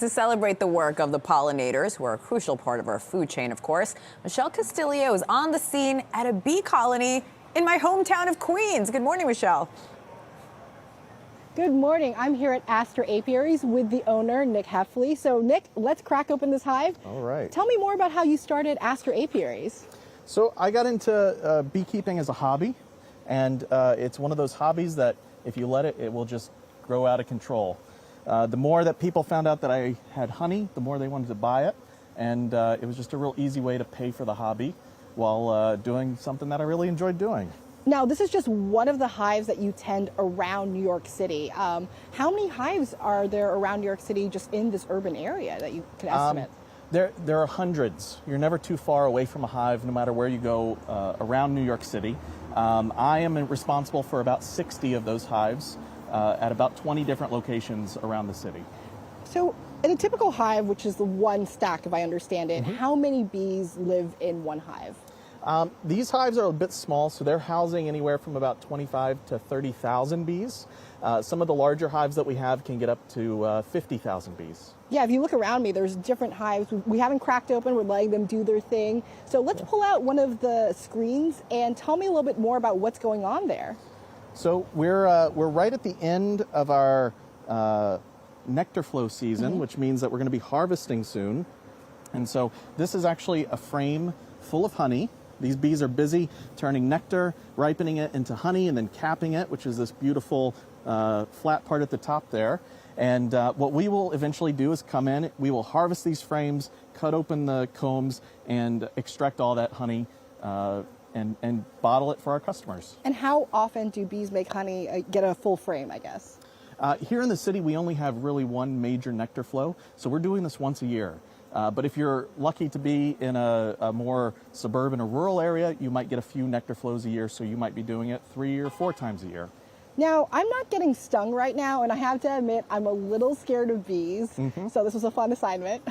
To celebrate the work of the pollinators, who are a crucial part of our food chain, of course, Michelle Castillo is on the scene at a bee colony in my hometown of Queens. Good morning, Michelle. Good morning. I'm here at Astor Apiaries with the owner, Nick Hoefly. So, Nick, let's crack open this hive. All right. Tell me more about how you started Astor Apiaries. So I got into beekeeping as a hobby, and it's one of those hobbies that if you let it, it will just grow out of control. The more that people found out that I had honey, the more they wanted to buy it, and it was just a real easy way to pay for the hobby while doing something that I really enjoyed doing. Now, this is just one of the hives that you tend around New York City. How many hives are there around New York City just in this urban area that you can estimate? There are hundreds. You're never too far away from a hive, no matter where you go around New York City. I am responsible for about 60 of those hives at about 20 different locations around the city. So, in a typical hive, which is the one stack, if I understand it, how many bees live in one hive? These hives are a bit small, so they're housing anywhere from about 25 to 30,000 bees. Some of the larger hives that we have can get up to 50,000 bees. Yeah, if you look around me, there's different hives. We haven't cracked open. We're letting them do their thing. So let's pull out one of the screens and tell me a little bit more about what's going on there. So we're right at the end of our nectar flow season, which means that we're going to be harvesting soon. And so this is actually a frame full of honey. These bees are busy turning nectar, ripening it into honey, and then capping it, which is this beautiful flat part at the top there. And what we will eventually do is come in, we will harvest these frames, cut open the combs, and extract all that honey and bottle it for our customers. And how often do bees make honey, get a full frame, I guess? Here in the city, we only have really one major nectar flow, so we're doing this once a year. But if you're lucky to be in a more suburban or rural area, you might get a few nectar flows a year, so you might be doing it 3 or 4 times a year. Now, I'm not getting stung right now, and I have to admit, I'm a little scared of bees, so this was a fun assignment.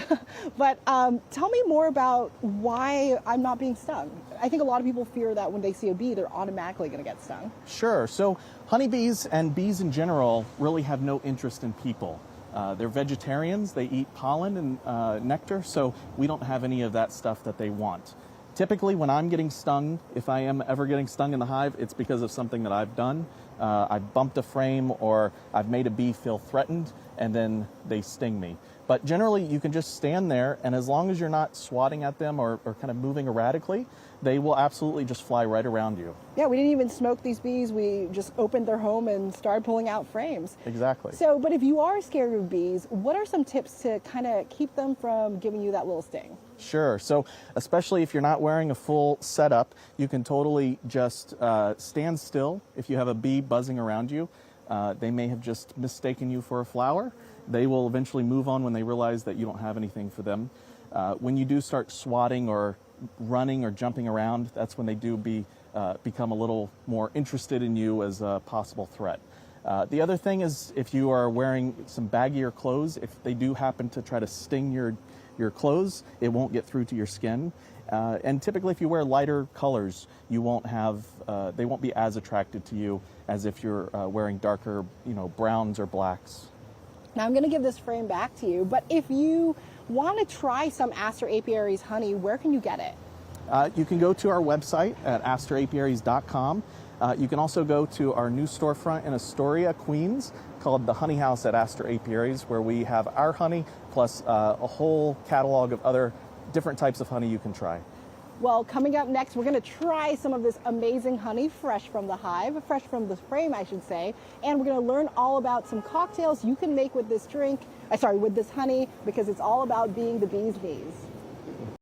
But tell me more about why I'm not being stung. I think a lot of people fear that when they see a bee, they're automatically going to get stung. Sure. So honeybees and bees in general really have no interest in people. They're vegetarians, they eat pollen and nectar, so we don't have any of that stuff that they want. Typically, when I'm getting stung, if I am ever getting stung in the hive, it's because of something that I've done. I've bumped a frame or I've made a bee feel threatened, and then they sting me. But generally, you can just stand there, and as long as you're not swatting at them or kind of moving erratically, they will absolutely just fly right around you. Yeah, we didn't even smoke these bees. We just opened their home and started pulling out frames. Exactly. So, but if you are scared of bees, what are some tips to kind of keep them from giving you that little sting? Sure. So especially if you're not wearing a full setup, you can totally just stand still. If you have a bee buzzing around you, they may have just mistaken you for a flower. They will eventually move on when they realize that you don't have anything for them. When you do start swatting or running or jumping around, that's when they do become a little more interested in you as a possible threat. The other thing is if you are wearing some baggier clothes, if they do happen to try to sting your clothes, it won't get through to your skin. And typically if you wear lighter colors, you won't have, they won't be as attracted to you as if you're wearing darker, browns or blacks. Now I'm going to give this frame back to you, but if you want to try some Astor Apiaries honey, where can you get it? You can go to our website at astorapiaries.com. You can also go to our new storefront in Astoria, Queens, called the Honey House at Astor Apiaries, where we have our honey plus a whole catalog of other different types of honey you can try. Well, coming up next, we're going to try some of this amazing honey fresh from the hive, fresh from the frame, I should say, and we're going to learn all about some cocktails you can make with this with this honey, because it's all about being the bee's knees.